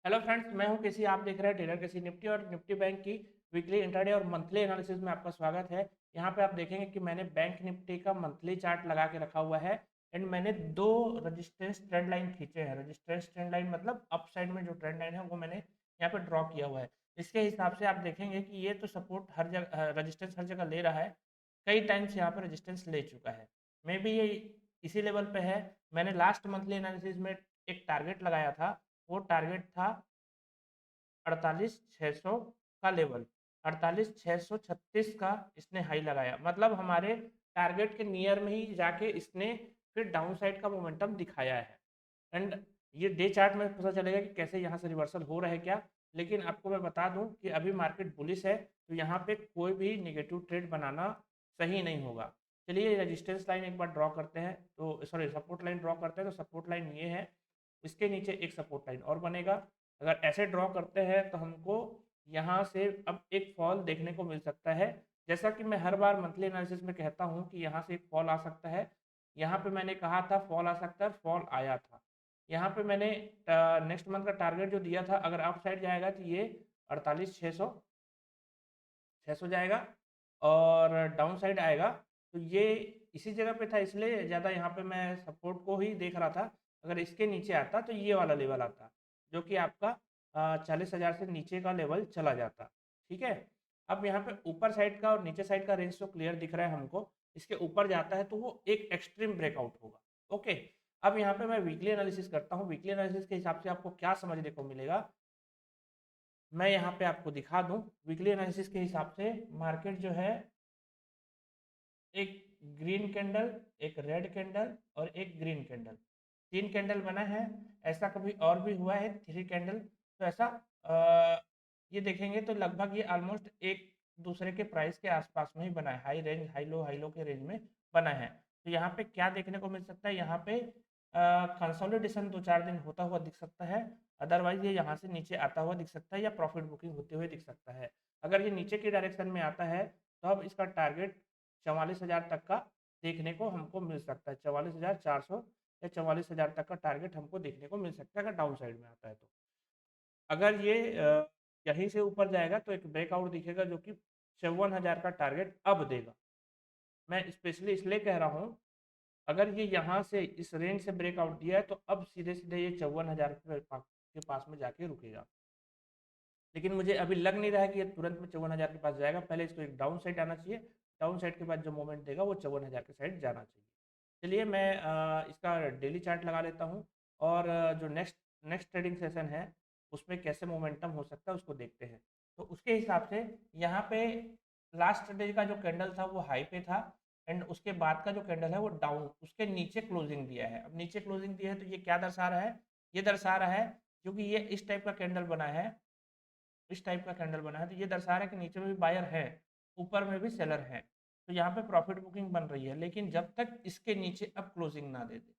Hello friends, मैं हूं किसी आप देख रहे हैं ट्रेडर किसी निफ्टी और निफ्टी बैंक की वीकली इंट्राडे और मंथली एनालिसिस में आपका स्वागत है। यहां पे आप देखेंगे कि मैंने बैंक निफ्टी का मंथली चार्ट लगा के रखा हुआ है एंड मैंने दो रजिस्टेंस ट्रेंड लाइन खींचे हैं। रजिस्टेंस ट्रेंड लाइन मतलब अप साइड में जो ट्रेंड लाइन है वो मैंने यहाँ पे ड्रॉ किया हुआ है। इसके हिसाब से आप देखेंगे कि ये तो सपोर्ट हर जगह रजिस्टेंस हर जगह ले रहा है, कई टाइम्स यहाँ पे रजिस्टेंस ले चुका है। मे बी ये इसी लेवल पे है। मैंने लास्ट मंथली एनालिसिस में एक टारगेट लगाया था, वो टारगेट था 48,600 का लेवल। 48,636 का इसने हाई लगाया, मतलब हमारे टारगेट के नियर में ही जाके इसने फिर डाउन साइड का मोमेंटम दिखाया है। एंड ये डे चार्ट में पता चलेगा कि कैसे यहाँ से रिवर्सल हो रहा है क्या। लेकिन आपको मैं बता दूं कि अभी मार्केट बुलिश है, तो यहाँ पे कोई भी नेगेटिव ट्रेड बनाना सही नहीं होगा। चलिए रेजिस्टेंस लाइन एक बार ड्रॉ करते हैं, तो सॉरी सपोर्ट लाइन ड्रॉ करते हैं। तो सपोर्ट लाइन ये है, इसके नीचे एक सपोर्ट लाइन और बनेगा। अगर ऐसे ड्रॉ करते हैं तो हमको यहाँ से अब एक फॉल देखने को मिल सकता है। जैसा कि मैं हर बार मंथली एनालिसिस में कहता हूँ कि यहाँ से एक फॉल आ सकता है। यहाँ पे मैंने कहा था फॉल आ सकता है, फॉल आया था। यहाँ पे मैंने नेक्स्ट मंथ का टारगेट जो दिया था, अगर अप साइड जाएगा तो ये 48,600 जाएगा और डाउन साइड आएगा तो ये इसी जगह पे था, इसलिए ज़्यादा यहाँ पे मैं सपोर्ट को ही देख रहा था। अगर इसके नीचे आता तो ये वाला लेवल आता, जो कि आपका 40,000 से नीचे का लेवल चला जाता। ठीक है। अब यहाँ पे ऊपर साइड का और नीचे साइड का रेंज तो क्लियर दिख रहा है हमको। इसके ऊपर जाता है तो वो एक एक्सट्रीम ब्रेकआउट होगा। ओके। अब यहाँ पे मैं वीकली एनालिसिस करता हूँ। वीकली एनालिसिस के हिसाब से आपको क्या समझने को मिलेगा, मैं यहाँ पे आपको दिखा दूँ। वीकली एनालिसिस के हिसाब से मार्केट जो है, एक ग्रीन कैंडल, एक रेड कैंडल और एक ग्रीन कैंडल, तीन कैंडल बना है। ऐसा कभी और भी हुआ है थ्री कैंडल। तो ऐसा ये देखेंगे तो लगभग ये ऑलमोस्ट एक दूसरे के प्राइस के आसपास में ही बना है। हाई रेंज हाई लो के रेंज में बना है। तो यहाँ पे क्या देखने को मिल सकता है, यहाँ पे कंसोलिडेशन दो चार दिन होता हुआ दिख सकता है। अदरवाइज ये यहाँ से नीचे आता हुआ दिख सकता है या प्रॉफिट बुकिंग होते हुए दिख सकता है। अगर ये नीचे की डायरेक्शन में आता है तो अब इसका टारगेट 44,000 तक का देखने को हमको मिल सकता है। 44,400 या 44,000 तक का टारगेट हमको देखने को मिल सकता है अगर डाउन साइड में आता है तो। अगर ये यहीं से ऊपर जाएगा तो एक ब्रेकआउट दिखेगा जो कि 54,000 का टारगेट अब देगा। मैं स्पेशली इसलिए कह रहा हूँ, अगर ये यहाँ से इस रेंज से ब्रेकआउट दिया है तो अब सीधे सीधे ये 54,000 के पास में जाके रुकेगा। लेकिन मुझे अभी लग नहीं रहा है कि ये तुरंत में 54,000 के पास जाएगा। पहले इसको एक डाउन साइड आना चाहिए। डाउन साइड के बाद जो मोमेंट देगा वो 54,000 के साइड जाना चाहिए। चलिए मैं इसका डेली चार्ट लगा लेता हूँ और जो नेक्स्ट नेक्स्ट ट्रेडिंग सेशन है उसमें कैसे मोमेंटम हो सकता है उसको देखते हैं। तो उसके हिसाब से यहाँ पे लास्ट डे का जो कैंडल था वो हाई पे था एंड उसके बाद का जो कैंडल है वो डाउन, उसके नीचे क्लोजिंग दिया है। अब नीचे क्लोजिंग दिया है तो ये क्या दर्शा रहा है, ये दर्शा रहा है क्योंकि ये इस टाइप का कैंडल बना है, इस टाइप का कैंडल बना है तो ये दर्शा रहा है कि नीचे में भी बायर है, ऊपर में भी सेलर है। तो यहाँ पे प्रॉफिट बुकिंग बन रही है। लेकिन जब तक इसके नीचे अब क्लोजिंग ना दे दे,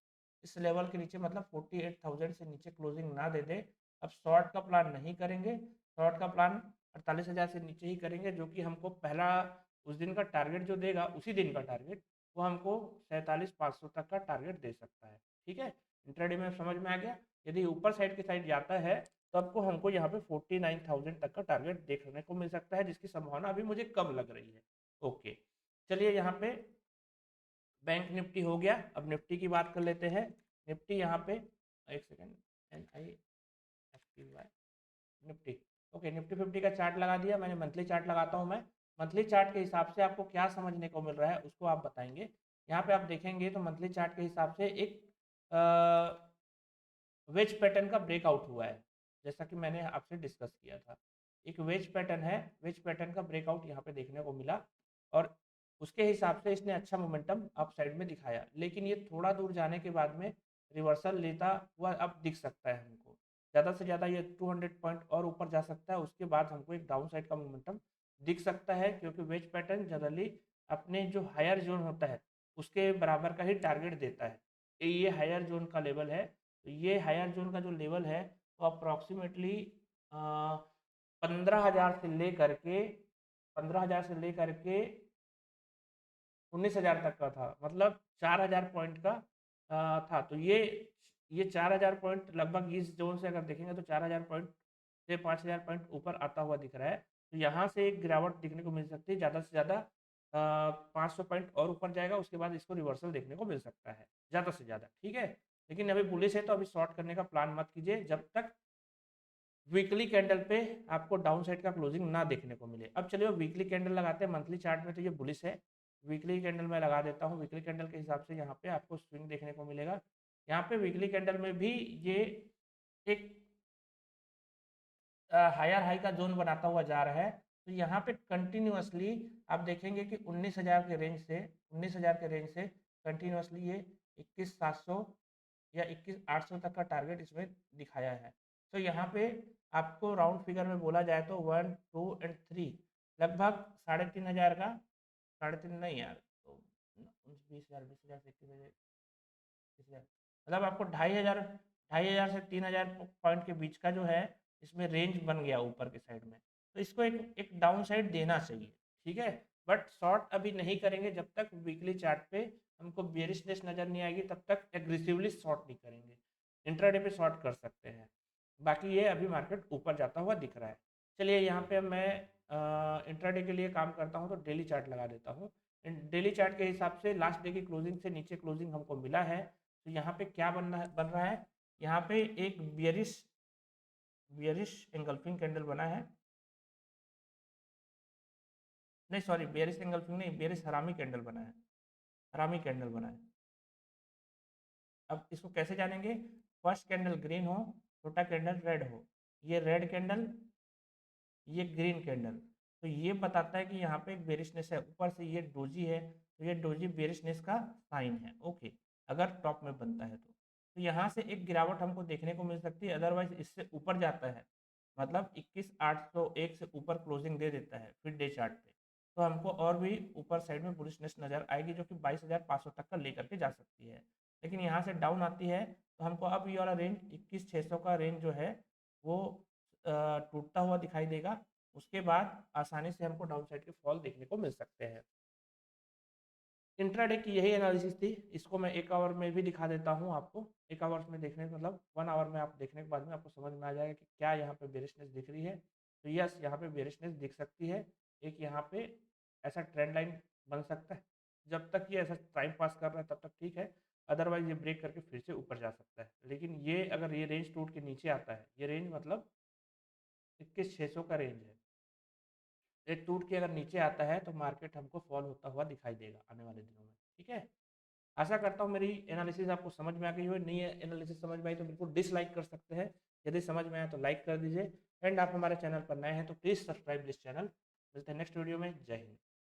इस लेवल के नीचे मतलब 48,000 से नीचे क्लोजिंग ना दे दे, अब शॉर्ट का प्लान नहीं करेंगे। शॉर्ट का प्लान 48,000 से नीचे ही करेंगे, जो कि हमको पहला उस दिन का टारगेट जो देगा, उसी दिन का टारगेट वो हमको 47,500 तक का टारगेट दे सकता है। ठीक है। इंट्राडे में समझ में आ गया। यदि ऊपर साइड के साइड जाता है तो आपको हमको यहाँ पे 49,000 तक का टारगेट देखने को मिल सकता है, जिसकी संभावना अभी मुझे कम लग रही है। ओके। चलिए यहाँ पे बैंक निफ्टी हो गया, अब निफ्टी की बात कर लेते हैं। निफ्टी यहाँ पे एक second, NIFTY Nifty. Okay, Nifty 50 का चार्ट लगा दिया मैंने। मंथली चार्ट लगाता हूँ मैं। मंथली चार्ट के हिसाब से आपको क्या समझने को मिल रहा है उसको आप बताएंगे। यहाँ पे आप देखेंगे तो मंथली चार्ट के हिसाब से एक वेज पैटर्न का ब्रेकआउट हुआ है, जैसा कि मैंने आपसे डिस्कस किया था। एक वेज पैटर्न है, वेज पैटर्न का ब्रेकआउट यहाँ पे देखने को मिला और उसके हिसाब से इसने अच्छा मोमेंटम अप साइड में दिखाया। लेकिन ये थोड़ा दूर जाने के बाद में रिवर्सल लेता हुआ अब दिख सकता है हमको। ज़्यादा से ज़्यादा ये 200 पॉइंट और ऊपर जा सकता है, उसके बाद हमको एक डाउन साइड का मोमेंटम दिख सकता है, क्योंकि वेज पैटर्न जनरली अपने जो हायर जोन होता है उसके बराबर का ही टारगेट देता है। ये हायर जोन का लेवल है। तो ये हायर जोन का जो लेवल है वो अप्रॉक्सीमेटली 15,000 से लेकर के 15,000 से लेकर के 19,000 तक का था, मतलब 4,000 पॉइंट का था। तो ये ये 4000 पॉइंट लगभग इस जोन से अगर देखेंगे तो 4000 पॉइंट से 5000 पॉइंट ऊपर आता हुआ दिख रहा है। तो यहाँ से एक गिरावट दिखने को मिल सकती है, ज़्यादा से ज़्यादा 500 पॉइंट और ऊपर जाएगा, उसके बाद इसको रिवर्सल देखने को मिल सकता है ज़्यादा से ज़्यादा, ठीक है। लेकिन अभी बुलिश है तो अभी शॉर्ट करने का प्लान मत कीजिए जब तक वीकली कैंडल पे आपको डाउन साइड का क्लोजिंग ना देखने को मिले। अब चलिए वीकली कैंडल लगाते हैं। मंथली चार्ट में तो ये बुलिश है, वीकली कैंडल मैं लगा देता हूँ। वीकली कैंडल के हिसाब से यहाँ पे आपको स्विंग देखने को मिलेगा। यहाँ पे वीकली कैंडल में भी ये एक हायर हाई का जोन बनाता हुआ जा रहा है। तो यहाँ पे कंटिन्यूअसली आप देखेंगे कि 19,000 के रेंज से 19,000 के रेंज से कंटिन्यूअसली ये 21,700 या 21,800 तक का टारगेट इसमें दिखाया है। तो यहाँ पे आपको राउंड फिगर में बोला जाए तो 1, 2 एंड 3 लगभग 3,500 का, 3,500 नहीं यार, तो 20,000 20,000 से 21,000 मतलब आपको 2,500 से 3,000 पॉइंट के बीच का जो है इसमें रेंज बन गया ऊपर के साइड में। तो इसको एक डाउन साइड देना चाहिए, ठीक है। बट शॉर्ट अभी नहीं करेंगे जब तक वीकली चार्ट पे हमको बेरिशनेस नज़र नहीं आएगी, तब तक एग्रेसिवली शॉर्ट नहीं करेंगे। इंट्राडे पे शॉर्ट कर सकते हैं, बाकी ये अभी मार्केट ऊपर जाता हुआ दिख रहा है। चलिए यहाँ पे मैं इंट्राडे के लिए काम करता हूँ तो डेली चार्ट लगा देता हूँ। डेली चार्ट के हिसाब से लास्ट डे की क्लोजिंग से नीचे क्लोजिंग हमको मिला है। तो यहाँ पे क्या बन रहा है, यहाँ पे एक बियरिश एंगल्फिंग कैंडल बना है, नहीं सॉरी बियरिश एंगल्फिंग नहीं, बियरिश हरामी कैंडल बना है, हरामी कैंडल बना है। अब इसको कैसे जानेंगे, फर्स्ट कैंडल ग्रीन हो, छोटा कैंडल रेड हो, ये रेड कैंडल, ये ग्रीन कैंडल, तो ये बताता है कि यहाँ पे एक बेरिशनेस है। ऊपर से ये डोजी है, तो ये डोजी बेरिशनेस का साइन है, ओके। अगर टॉप में बनता है तो यहाँ से एक गिरावट हमको देखने को मिल सकती है। अदरवाइज इससे ऊपर जाता है, मतलब 21,801 से ऊपर क्लोजिंग दे देता है फिर डे चार्ट पे, तो हमको और भी ऊपर साइड में बुलिशनेस नजर आएगी, जो कि 22,500 तक का लेकर के जा सकती है। लेकिन यहाँ से डाउन आती है तो हमको अब ये वाला रेंज 21,600 का रेंज जो है वो टूटता हुआ दिखाई देगा। उसके बाद आसानी से हमको डाउन साइड के फॉल देखने को मिल सकते हैं। इंट्राडे की यही एनालिसिस थी, इसको मैं 1 आवर में भी दिखा देता हूँ आपको। 1 आवर्स में देखने मतलब 1 आवर में आप देखने के बाद में आपको समझ में आ जाएगा कि क्या यहाँ पे बेरिशनेस दिख रही है। तो यस, यहाँ पे बेरिशनेस दिख सकती है। एक यहाँ पे ऐसा ट्रेंड लाइन बन सकता है, जब तक ये ऐसा टाइम पास कर रहा है तब तक ठीक है। अदरवाइज ये ब्रेक करके फिर से ऊपर जा सकता है। लेकिन ये अगर ये रेंज टूट के नीचे आता है, ये रेंज मतलब 21,600 का रेंज है, ये टूट के अगर नीचे आता है तो मार्केट हमको फॉल होता हुआ दिखाई देगा आने वाले दिनों में, ठीक है। आशा करता हूँ मेरी एनालिसिस आपको समझ में आ गई हो। नहीं एनालिसिस समझ में आई तो बिल्कुल डिसलाइक कर सकते हैं, यदि समझ में आया तो लाइक कर दीजिए। एंड आप हमारे चैनल पर नए हैं तो प्लीज़ सब्सक्राइब दिस चैनल। मिलते हैं नेक्स्ट वीडियो में। जय हिंद।